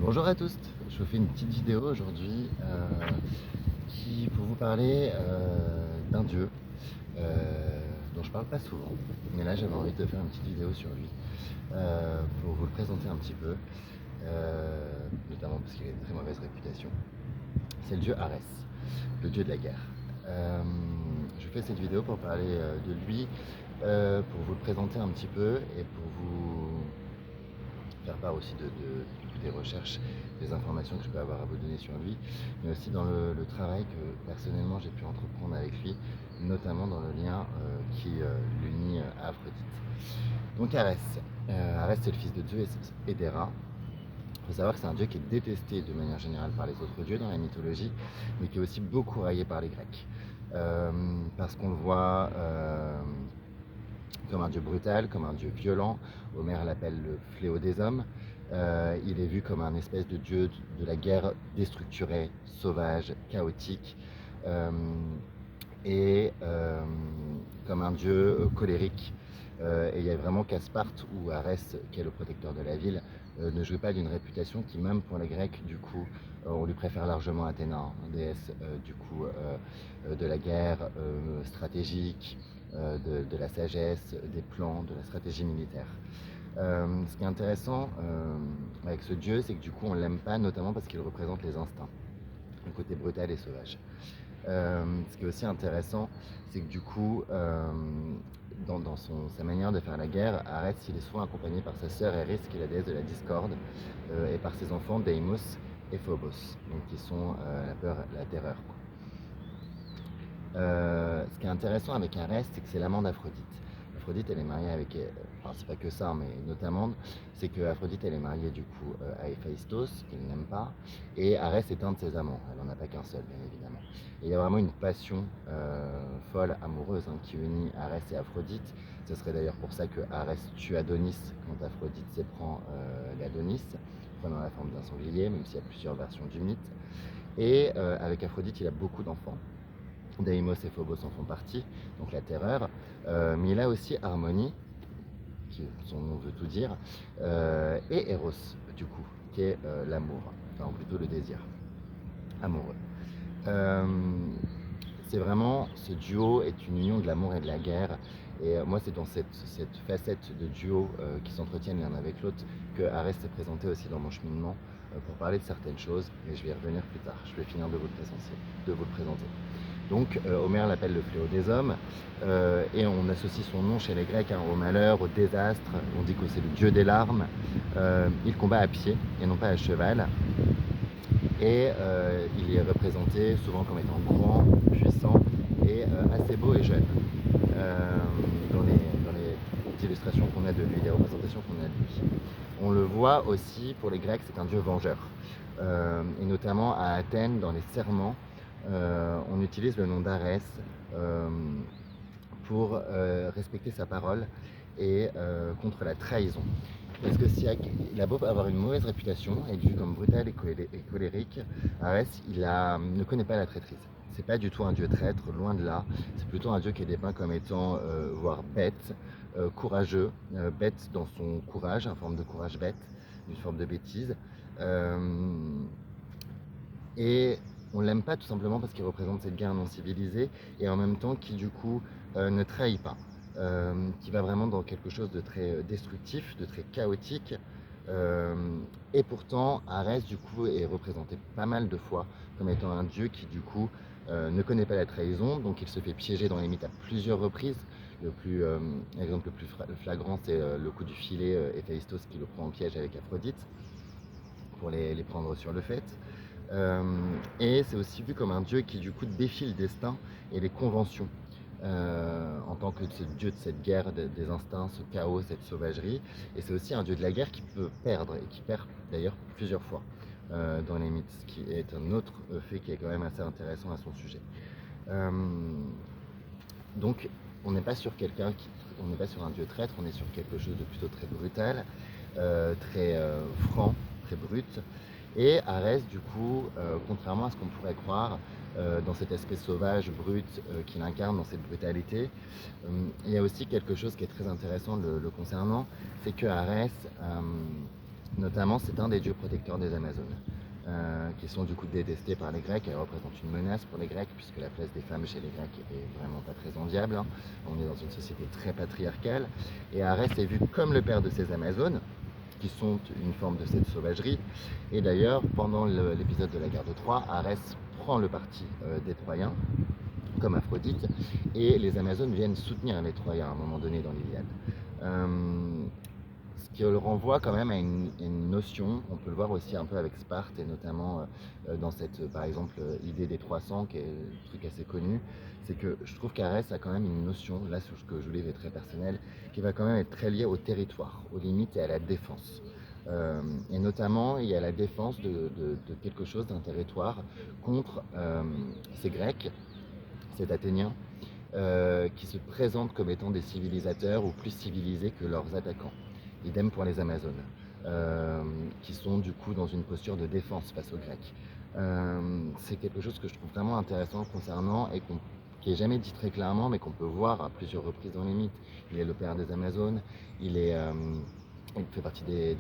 Bonjour à tous, je vous fais une petite vidéo aujourd'hui pour vous parler d'un dieu dont je parle pas souvent, mais là j'avais envie de faire une petite vidéo sur lui pour vous le présenter un petit peu, notamment parce qu'il a une très mauvaise réputation. C'est le dieu Arès, le dieu de la guerre. Je fais cette vidéo pour parler de lui, pour vous le présenter un petit peu et pour vous faire part aussi des recherches, des informations que je peux avoir à vous donner sur lui, mais aussi dans le travail que personnellement j'ai pu entreprendre avec lui, notamment dans le lien qui l'unit à Aphrodite. Donc Arès. Arès c'est le fils de Zeus et d'Héra. Il faut savoir que c'est un dieu qui est détesté de manière générale par les autres dieux dans la mythologie, mais qui est aussi beaucoup raillé par les Grecs. Parce qu'on le voit comme un dieu brutal, comme un dieu violent. Homère l'appelle le fléau des hommes. Il est vu comme un espèce de dieu de la guerre déstructuré, sauvage, chaotique, et comme un dieu colérique. Et il y a vraiment qu'à Sparte, où Arès, qui est le protecteur de la ville, ne jouait pas d'une réputation qui, même pour les Grecs, du coup, on lui préfère largement Athéna, déesse du coup de la guerre stratégique, de la sagesse, des plans, de la stratégie militaire. Ce qui est intéressant avec ce dieu, c'est que du coup on ne l'aime pas, notamment parce qu'il représente les instincts, le côté brutal et sauvage. Ce qui est aussi intéressant, c'est que du coup, dans sa manière de faire la guerre, Arès il est souvent accompagné par sa sœur Eris, qui est la déesse de la discorde, et par ses enfants Deimos et Phobos, donc qui sont la peur, la terreur. Ce qui est intéressant avec Arès, c'est que c'est l'amant d'Aphrodite. Aphrodite, elle est mariée avec, enfin c'est pas que ça, mais notamment, c'est que Aphrodite, elle est mariée du coup à Héphaïstos, qu'elle n'aime pas, et Arès est un de ses amants. Elle n'en a pas qu'un seul, bien évidemment. Et il y a vraiment une passion folle, amoureuse, hein, qui unit Arès et Aphrodite. Ce serait d'ailleurs pour ça que Arès tue Adonis quand Aphrodite s'éprend d'Adonis, prenant la forme d'un sanglier, même s'il y a plusieurs versions du mythe. Et avec Aphrodite, il a beaucoup d'enfants. Deimos et Phobos en font partie, donc la terreur. Mais il a aussi Harmonie, qui son nom veut tout dire, et Eros, du coup, qui est l'amour, enfin plutôt le désir amoureux. C'est vraiment, ce duo est une union de l'amour et de la guerre. Et moi, c'est dans cette facette de duo qui s'entretiennent l'un avec l'autre que Arès s'est présenté aussi dans mon cheminement pour parler de certaines choses. Mais je vais y revenir plus tard. Je vais finir de vous le présenter. Donc Homère l'appelle le fléau des hommes, et on associe son nom chez les Grecs au malheur, au désastre. On dit que c'est le dieu des larmes. Il combat à pied et non pas à cheval. Et il est représenté souvent comme étant grand, puissant et assez beau et jeune. Dans les illustrations qu'on a de lui, les représentations qu'on a de lui. On le voit aussi, pour les Grecs, c'est un dieu vengeur. Et notamment à Athènes, dans les serments, on utilise le nom d'Arès pour respecter sa parole et contre la trahison. Parce que si il a beau avoir une mauvaise réputation, être vu comme brutal et colérique, Arès ne connaît pas la traîtrise. C'est pas du tout un dieu traître, loin de là. C'est plutôt un dieu qui est dépeint comme étant, voire bête, courageux, bête dans son courage, une forme de courage bête, une forme de bêtise. Et on l'aime pas tout simplement parce qu'il représente cette guerre non civilisée et en même temps qui du coup ne trahit pas, qui va vraiment dans quelque chose de très destructif, de très chaotique. Et pourtant Arès du coup est représenté pas mal de fois comme étant un dieu qui du coup ne connaît pas la trahison, donc il se fait piéger dans les mythes à plusieurs reprises. L'exemple le plus flagrant, c'est le coup du filet, Héphaïstos qui le prend en piège avec Aphrodite pour les prendre sur le fait. Et c'est aussi vu comme un dieu qui du coup défie le destin et les conventions en tant que ce dieu de cette guerre des instincts, ce chaos, cette sauvagerie. Et c'est aussi un dieu de la guerre qui peut perdre et qui perd d'ailleurs plusieurs fois dans les mythes, ce qui est un autre fait qui est quand même assez intéressant à son sujet. Donc on n'est pas sur on n'est pas sur un dieu traître, on est sur quelque chose de plutôt très brutal, très franc, très brut. Et Arès, du coup, contrairement à ce qu'on pourrait croire, dans cet aspect sauvage, brut, qu'il incarne, dans cette brutalité, il y a aussi quelque chose qui est très intéressant le concernant, c'est que Arès Notamment, c'est un des dieux protecteurs des Amazones, qui sont du coup détestés par les Grecs. Elle représente une menace pour les Grecs, puisque la place des femmes chez les Grecs est vraiment pas très enviable, hein. On est dans une société très patriarcale. Et Arès est vu comme le père de ces Amazones, qui sont une forme de cette sauvagerie. Et d'ailleurs, pendant l'épisode de la guerre de Troie, Arès prend le parti des Troyens, comme Aphrodite, et les Amazones viennent soutenir les Troyens à un moment donné dans l'Iliade. Ce qui le renvoie quand même à une notion, on peut le voir aussi un peu avec Sparte, et notamment dans cette, par exemple, idée des 300, qui est un truc assez connu, c'est que je trouve qu'Arès a quand même une notion, là ce que je vous livre est très personnel, qui va quand même être très liée au territoire, aux limites et à la défense. Et notamment, il y a la défense de quelque chose, d'un territoire, contre ces Grecs, ces Athéniens, qui se présentent comme étant des civilisateurs ou plus civilisés que leurs attaquants. Idem pour les Amazones, qui sont du coup dans une posture de défense face aux Grecs. C'est quelque chose que je trouve vraiment intéressant concernant et qui n'est jamais dit très clairement, mais qu'on peut voir à plusieurs reprises dans les mythes. Il est le père des Amazones, il fait partie des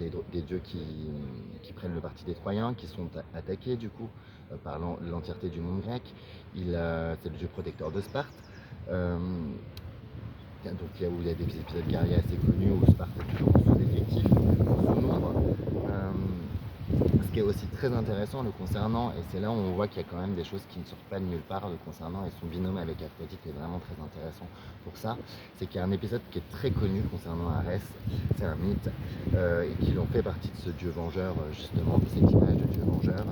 dieux qui prennent le parti des Troyens, qui sont attaqués du coup par l'entièreté du monde grec. C'est le dieu protecteur de Sparte. Donc il y a des épisodes guerriers assez connus où Sparte est toujours sous-effectif, sous-nombre. Ce qui est aussi très intéressant le concernant, et c'est là où on voit qu'il y a quand même des choses qui ne sortent pas de nulle part le concernant, et son binôme avec Aphrodite est vraiment très intéressant pour ça, c'est qu'il y a un épisode qui est très connu concernant Arès, c'est un mythe, et qui en fait partie de ce dieu vengeur, justement, de cette image de dieu vengeur.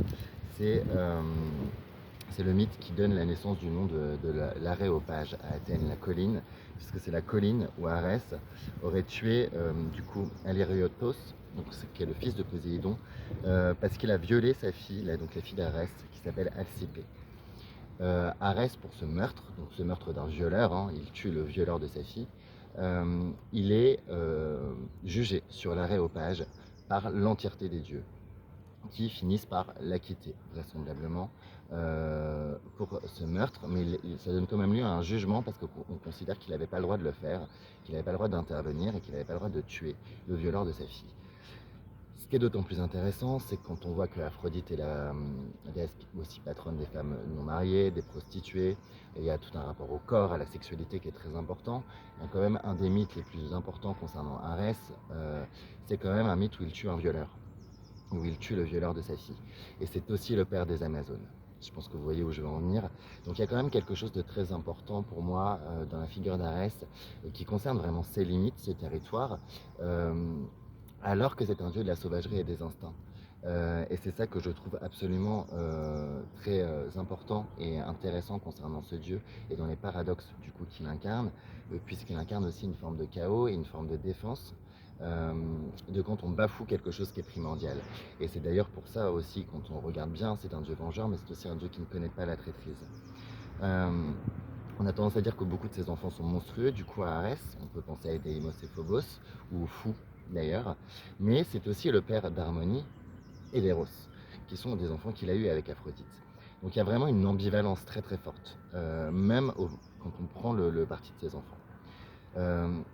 C'est le mythe qui donne la naissance du nom de l'Aréopage à Athènes, la colline, puisque c'est la colline où Arès aurait tué du coup Alériotos, donc, qui est le fils de Poséidon, parce qu'il a violé sa fille, donc la fille d'Arès, qui s'appelle Alcipé. Arès, pour ce meurtre, donc ce meurtre d'un violeur, hein, il tue le violeur de sa fille, il est jugé sur l'Aréopage par l'entièreté des dieux, qui finissent par l'acquitter, vraisemblablement, pour ce meurtre, mais ça donne quand même lieu à un jugement parce qu'on considère qu'il n'avait pas le droit de le faire, qu'il n'avait pas le droit d'intervenir et qu'il n'avait pas le droit de tuer le violeur de sa fille. Ce qui est d'autant plus intéressant, c'est que quand on voit que Aphrodite est la déesse aussi patronne des femmes non mariées, des prostituées, et il y a tout un rapport au corps, à la sexualité qui est très important. Il y a quand même un des mythes les plus importants concernant Arès, c'est quand même un mythe où il tue un violeur, où il tue le violeur de sa fille. Et c'est aussi le père des Amazones. Je pense que vous voyez où je veux en venir. Donc il y a quand même quelque chose de très important pour moi dans la figure d'Arès, qui concerne vraiment ses limites, ses territoires, alors que c'est un dieu de la sauvagerie et des instincts. Et c'est ça que je trouve absolument très important et intéressant concernant ce dieu et dans les paradoxes du coup qu'il incarne, puisqu'il incarne aussi une forme de chaos et une forme de défense, de quand on bafoue quelque chose qui est primordial. Et c'est d'ailleurs pour ça aussi, quand on regarde bien, c'est un dieu vengeur, mais c'est aussi un dieu qui ne connaît pas la traîtrise. On a tendance à dire que beaucoup de ses enfants sont monstrueux, du coup à Arès, on peut penser à Deimos et Phobos, ou Fou d'ailleurs, mais c'est aussi le père d'Harmonie et d'Eros, qui sont des enfants qu'il a eus avec Aphrodite. Donc il y a vraiment une ambivalence très très forte, même quand on prend le parti de ses enfants.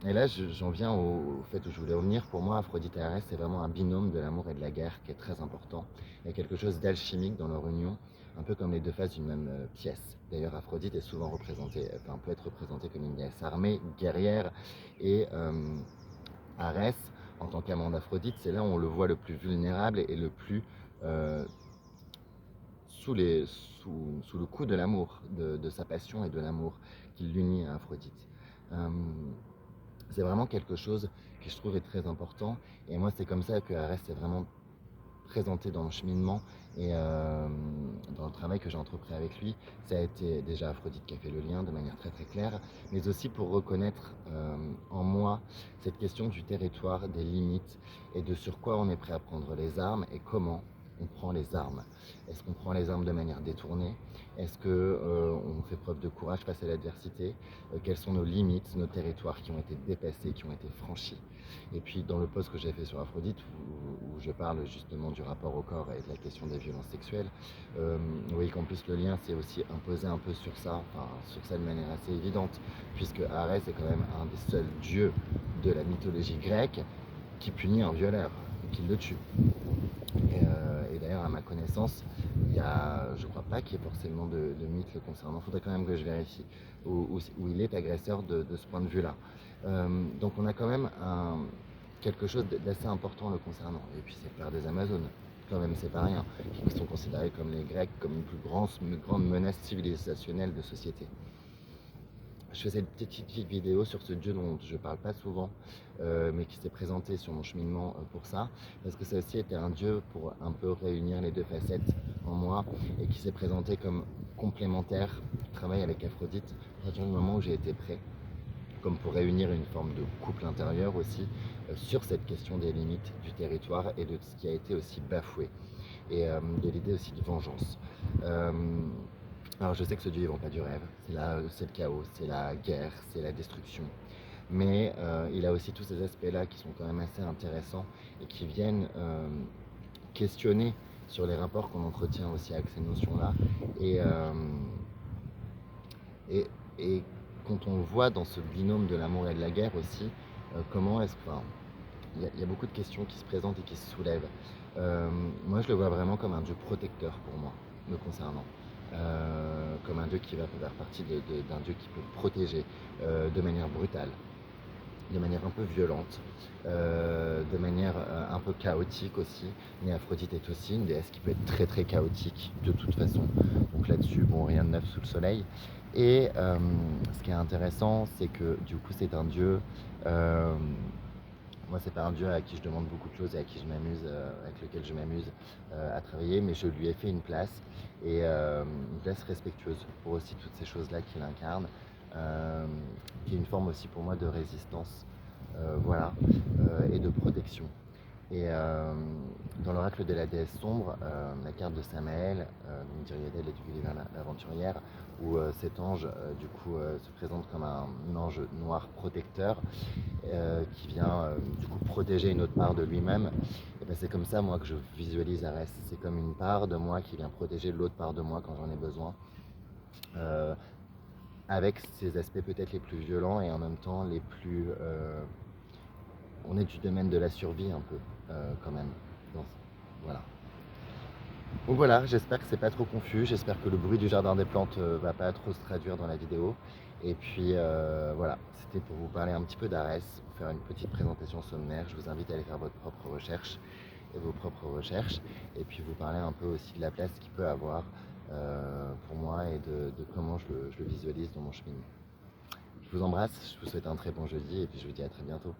Et là, j'en viens au fait où je voulais revenir. Pour moi, Aphrodite et Arès, c'est vraiment un binôme de l'amour et de la guerre qui est très important. Il y a quelque chose d'alchimique dans leur union, un peu comme les deux faces d'une même pièce. D'ailleurs, Aphrodite est souvent représentée, enfin, peut être représentée comme une déesse armée, guerrière, et Arès, en tant qu'amant d'Aphrodite, c'est là où on le voit le plus vulnérable et le plus sous le coup de l'amour, de sa passion et de l'amour qui l'unit à Aphrodite. C'est vraiment quelque chose que je trouve est très important, et moi c'est comme ça que Arès s'est vraiment présenté dans mon cheminement et dans le travail que j'ai entrepris avec lui. Ça a été déjà Aphrodite qui a fait le lien de manière très très claire, mais aussi pour reconnaître en moi cette question du territoire, des limites et de sur quoi on est prêt à prendre les armes et comment on prend les armes. Est-ce qu'on prend les armes de manière détournée? Est-ce qu'on fait preuve de courage face à l'adversité? Quelles sont nos limites, nos territoires qui ont été dépassés, qui ont été franchis? Et puis dans le post que j'ai fait sur Aphrodite, où je parle justement du rapport au corps et de la question des violences sexuelles, vous voyez qu'en plus le lien s'est aussi imposé un peu sur ça, enfin sur ça de manière assez évidente, puisque Arès est quand même un des seuls dieux de la mythologie grecque qui punit un violeur. qu'il le tue. Et d'ailleurs, à ma connaissance, je ne crois pas qu'il y ait forcément de mythe le concernant. Il faudrait quand même que je vérifie où il est agresseur de ce point de vue-là. Donc on a quand même quelque chose d'assez important le concernant. Et puis c'est le père des Amazones, quand même, c'est pas rien, qui sont considérés comme les Grecs, comme une plus grande menace civilisationnelle de société. Je faisais une petite vidéo sur ce dieu dont je parle pas souvent, mais qui s'est présenté sur mon cheminement pour ça, parce que ça aussi était un dieu pour un peu réunir les deux facettes en moi, et qui s'est présenté comme complémentaire du travail avec Aphrodite à partir du moment où j'ai été prêt, comme pour réunir une forme de couple intérieur aussi, sur cette question des limites du territoire et de ce qui a été aussi bafoué, et de l'idée aussi de vengeance. Alors je sais que ce dieu ne vend pas du rêve, c'est le chaos, c'est la guerre, c'est la destruction. Mais il a aussi tous ces aspects-là qui sont quand même assez intéressants et qui viennent questionner sur les rapports qu'on entretient aussi avec ces notions-là. Et, et quand on voit dans ce binôme de l'amour et de la guerre aussi, comment est-ce que... Enfin, il y a beaucoup de questions qui se présentent et qui se soulèvent. Moi, je le vois vraiment comme un dieu protecteur pour moi, me concernant. Comme un dieu qui va faire partie d'un dieu qui peut protéger de manière brutale, de manière un peu violente, de manière un peu chaotique aussi. Mais Aphrodite est aussi une déesse qui peut être très très chaotique de toute façon. Donc là-dessus, bon, rien de neuf sous le soleil. Et ce qui est intéressant, c'est que du coup, c'est un dieu. Moi, c'est pas un dieu à qui je demande beaucoup de choses et à qui je m'amuse, avec lequel je m'amuse à travailler, mais je lui ai fait une place, et une place respectueuse pour aussi toutes ces choses-là qu'il incarne, qui est une forme aussi pour moi de résistance, voilà, et de protection. Et dans l'oracle de la déesse sombre, la carte de Samaël, donc Diriadel et du Gulliver l'aventurière, où cet ange du coup se présente comme un ange noir protecteur, qui vient du coup protéger une autre part de lui-même. Et ben c'est comme ça moi que je visualise Arès. C'est comme une part de moi qui vient protéger l'autre part de moi quand j'en ai besoin. Avec ses aspects peut-être les plus violents et en même temps les plus... on est du domaine de la survie un peu, quand même. Donc, voilà. Donc voilà, j'espère que c'est pas trop confus, j'espère que le bruit du jardin des plantes va pas trop se traduire dans la vidéo. Et puis voilà, c'était pour vous parler un petit peu d'Arès, vous faire une petite présentation sommaire. Je vous invite à aller faire votre propre recherche et vos propres recherches, et puis vous parler un peu aussi de la place qu'il peut avoir pour moi et de comment je le visualise dans mon cheminement. Je vous embrasse, je vous souhaite un très bon jeudi et puis je vous dis à très bientôt.